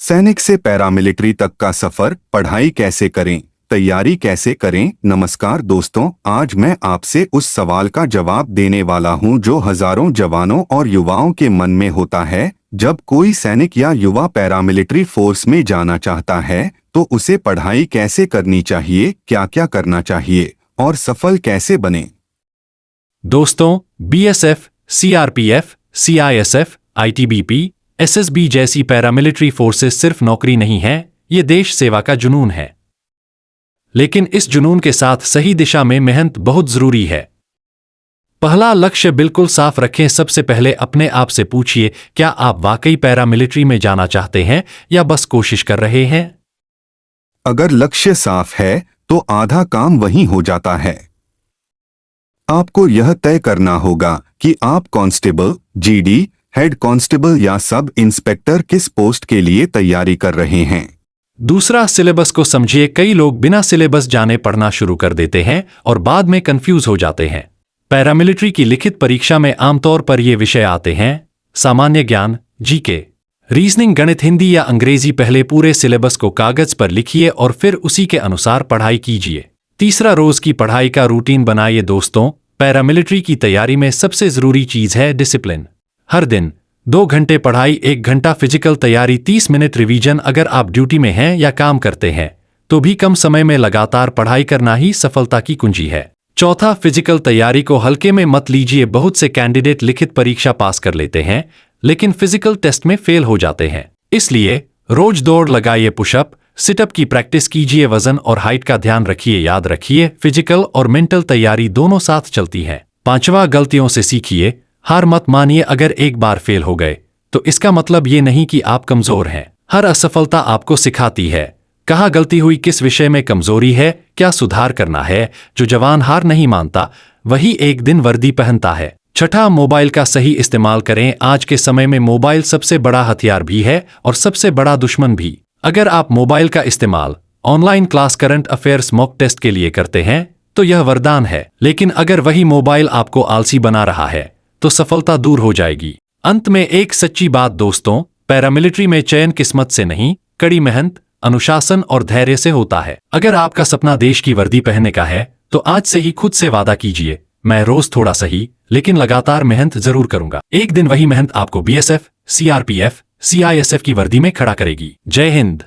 सैनिक से पैरामिलिट्री तक का सफर, पढ़ाई कैसे करें, तैयारी कैसे करें। नमस्कार दोस्तों, आज मैं आपसे उस सवाल का जवाब देने वाला हूं जो हजारों जवानों और युवाओं के मन में होता है। जब कोई सैनिक या युवा पैरामिलिट्री फोर्स में जाना चाहता है तो उसे पढ़ाई कैसे करनी चाहिए, क्या क्या करना चाहिए और सफल कैसे बने। दोस्तों, BSF, CRPF, CISF, ITBP, SSB जैसी पैरामिलिट्री फोर्सेस सिर्फ नौकरी नहीं है, ये देश सेवा का जुनून है। लेकिन इस जुनून के साथ सही दिशा में मेहनत बहुत जरूरी है। पहला लक्ष्य बिल्कुल साफ रखें। सबसे पहले अपने आप से पूछिए, क्या आप वाकई पैरामिलिट्री में जाना चाहते हैं या बस कोशिश कर रहे हैं? अगर लक्ष्य साफ है तो आधा काम वहीं हो जाता है। आपको यह तय करना होगा कि आप कांस्टेबल, जीडी, हेड कांस्टेबल या सब इंस्पेक्टर किस पोस्ट के लिए तैयारी कर रहे हैं। दूसरा, सिलेबस को समझिए। कई लोग बिना सिलेबस जाने पढ़ना शुरू कर देते हैं और बाद में कंफ्यूज हो जाते हैं। पैरामिलिट्री की लिखित परीक्षा में आमतौर पर ये विषय आते हैं: सामान्य ज्ञान, जीके, रीजनिंग, गणित, हिंदी या अंग्रेजी। पहले पूरे सिलेबस को कागज पर लिखिए और फिर उसी के अनुसार पढ़ाई कीजिए। तीसरा, रोज की पढ़ाई का रूटीन बनाइए। दोस्तों, पैरामिलिट्री की तैयारी में सबसे जरूरी चीज है डिसिप्लिन। हर दिन 2 घंटे पढ़ाई, 1 घंटा फिजिकल तैयारी, 30 मिनट रिवीजन। अगर आप ड्यूटी में हैं या काम करते हैं तो भी कम समय में लगातार पढ़ाई करना ही सफलता की कुंजी है। चौथा, फिजिकल तैयारी को हल्के में मत लीजिए। बहुत से कैंडिडेट लिखित परीक्षा पास कर लेते हैं लेकिन फिजिकल टेस्ट में फेल हो जाते हैं। इसलिए रोज दौड़ लगाइए, पुशअप, सिटअप की प्रैक्टिस कीजिए, वजन और हाइट का ध्यान रखिए। याद रखिए, फिजिकल और मेंटल तैयारी दोनों साथ चलती है। पांचवा, गलतियों से सीखिए। हार मत मानिए। अगर एक बार फेल हो गए तो इसका मतलब ये नहीं कि आप कमजोर हैं। हर असफलता आपको सिखाती है कहाँ गलती हुई, किस विषय में कमजोरी है, क्या सुधार करना है। जो जवान हार नहीं मानता वही एक दिन वर्दी पहनता है। छठा, मोबाइल का सही इस्तेमाल करें। आज के समय में मोबाइल सबसे बड़ा हथियार भी है और सबसे बड़ा दुश्मन भी। अगर आप मोबाइल का इस्तेमाल online class, current affairs, mock test के लिए करते हैं तो यह वरदान है। लेकिन अगर वही मोबाइल आपको आलसी बना रहा है तो सफलता दूर हो जाएगी। अंत में एक सच्ची बात दोस्तों, पैरामिलिट्री में चयन किस्मत से नहीं, कड़ी मेहनत, अनुशासन और धैर्य से होता है। अगर आपका सपना देश की वर्दी पहनने का है तो आज से ही खुद से वादा कीजिए, मैं रोज थोड़ा सही लेकिन लगातार मेहनत जरूर करूंगा। एक दिन वही मेहनत आपको बीएसएफ, सीआरपीएफ, सीआईएसएफ की वर्दी में खड़ा करेगी। जय हिंद।